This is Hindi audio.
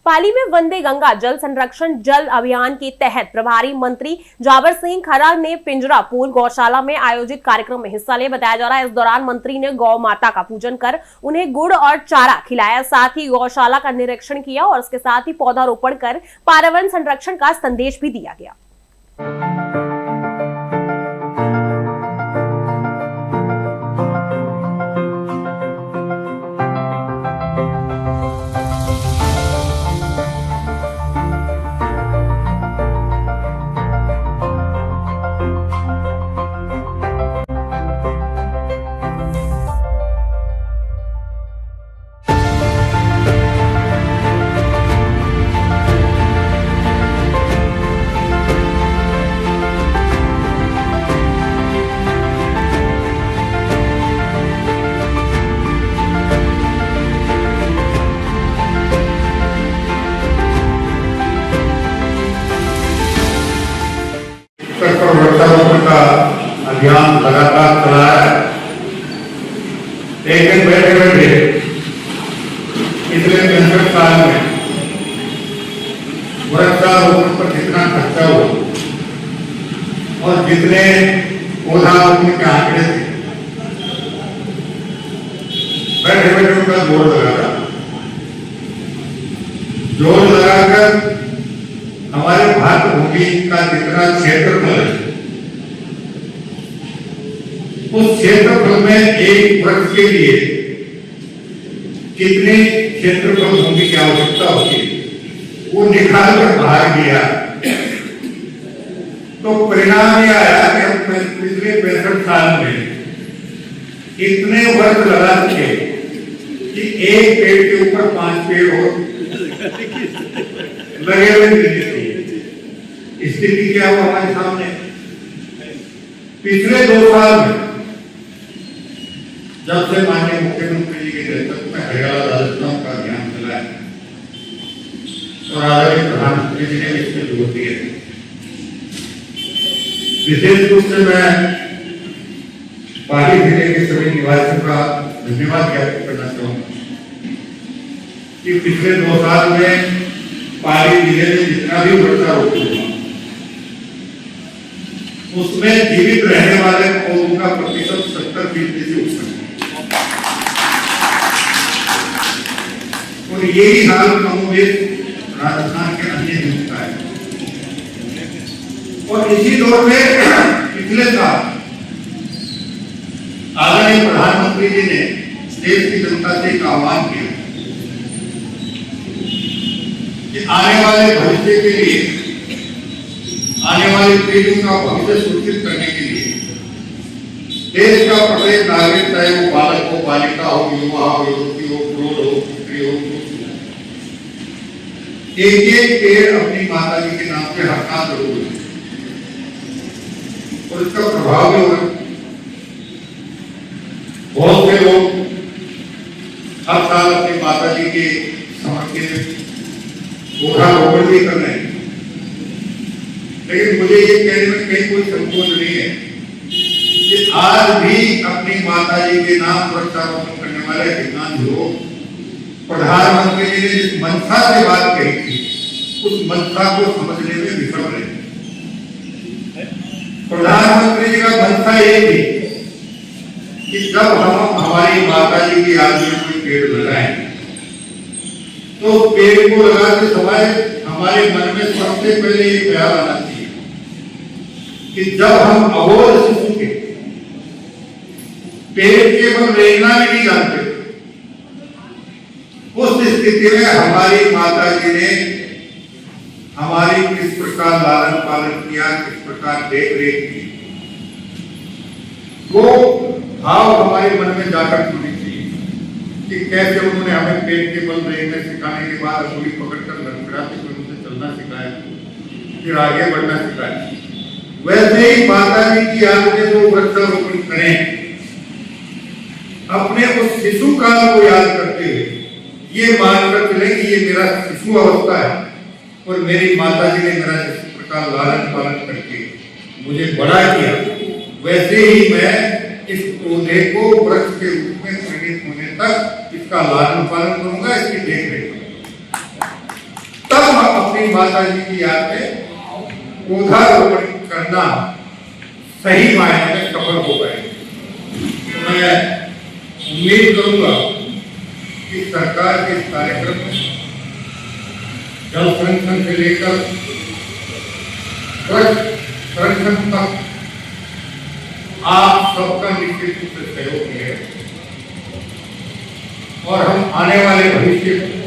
पाली में वंदे गंगा जल संरक्षण जल अभियान के तहत प्रभारी मंत्री जावर सिंह खरा ने पिंजरापुर गौशाला में आयोजित कार्यक्रम में हिस्सा लिया। बताया जा रहा है इस दौरान मंत्री ने गौ माता का पूजन कर उन्हें गुड़ और चारा खिलाया, साथ ही गौशाला का निरीक्षण किया और इसके साथ ही पौधारोपण कर पर्यावरण संरक्षण का संदेश भी दिया गया। वृक्षारोपण का अभियान लगातार चला है। एक दिन बैठे बैठे पिछले 65 साल में वृक्षारोपण पर कितना खर्चा हुआ और जितने पौधारोपण के आंकड़े थे, बैठे बैठे उनका जोर लगाकर हमारे भारत भूमि का जितना क्षेत्रफल है, उस क्षेत्रफल में एक वर्ष के लिए कितने क्षेत्रफल भूमि की आवश्यकता होती है वो निकाल कर बाहर किया। तो परिणाम यह आया कि हम पिछले 65 साल में इतने वर्ष लगा सके कि एक पेड़ के ऊपर 5 पेड़ हो लगे हुए। स्थिति क्या हुआ हमारे सामने? पिछले 2 साल में जब से माननीय मुख्यमंत्री जी के नेतृत्व में हरियाणा राजस्थान का अभियान चला है और आदरणीय प्रधानमंत्री जी ने इसमें जोर दिया है, विशेष रूप से मैं पाली जिले के सभी निवासियों का धन्यवाद ज्ञापित करना चाहूंगा कि पिछले 2 साल में पाली जिले में जितना भी वृक्षारोपण हुआ उसमें जीवित रहने वाले पौधों का प्रतिशत 70% से ऊपर और यही हाल कमोबेश राजस्थान के अन्य हिस्सों का है। और इसी दौर में पिछले साल आदरणीय प्रधानमंत्री जी ने देश की जनता से एक आह्वान किया कि आने वाले भविष्य के लिए, आने वाली पीढ़ियों का भविष्य सुरक्षित करने के लिए देश का प्रत्येक नागरिक, चाहे वो बालक हो, बालिका हो, युवा हो, युवती हो, प्रौढ़ हो, पुत्री हो, एक पेड़ अपनी माता जी के नाम पे हर साल जरूर है और इसका प्रभाव भी होगा। बहुत से लोग हर साल अपनी माता जी के समर्पित पौधारोपण भी कर रहे हैं, लेकिन मुझे ये कहने में कहीं कोई संकोच नहीं है कि आज भी अपनी माता जी के नाम वृक्षारोपण करने वाले किसान लोग प्रधानमंत्री जी ने जिस मंशा से बात कही थी उस मंशा को समझने में विफल रहे। प्रधानमंत्री जी का मंशा ये थी कि जब हम हमारी माता जी की याद में कोई पेड़ लगाएं तो पेड़ को लगाते समय हमारे मन में सबसे पहले ये ख्याल आना चाहिए कि जब हम अबोध शिशु के पेड़ केवल रेंगना भी नहीं जानते, उस स्थिति में हमारी माता जी ने हमारी किस प्रकार लालन पालन किया, किस प्रकार देख रेख की, वो भाव हमारे मन में जागृत होनी चाहिए कि कैसे उन्होंने हमें पेड़ के बल रेंगने सिखाने के बाद अंगुली पकड़कर लड़खड़ाते हुए उनसे चलना सिखाया, फिर आगे बढ़ना सिखाया। वैसे ही माता जी की याद में जो वृक्षारोपण करें, अपने उस शिशु काल को याद करते हुए ये मानकर चले कि ये मेरा शिशु अवस्था है और मेरी माता जी ने मेरा इस प्रकार लालन पालन करके मुझे बड़ा किया, वैसे ही मैं इस पौधे को वृक्ष के रूप में परिणित होने तक इसका लालन पालन करूंगा, इसकी देख रेख करूंगा। अपनी माता जी की याद में पौधारोपण करना सही मायने में सफल हो पाएगी। तो मैं उम्मीद करूंगा कि सरकार के इस कार्यक्रम में जल संरक्षण से लेकर स्वच्छ संरक्षण तक आप सबका निश्चित रूप से सहयोग मिलेगा और हम आने वाले भविष्य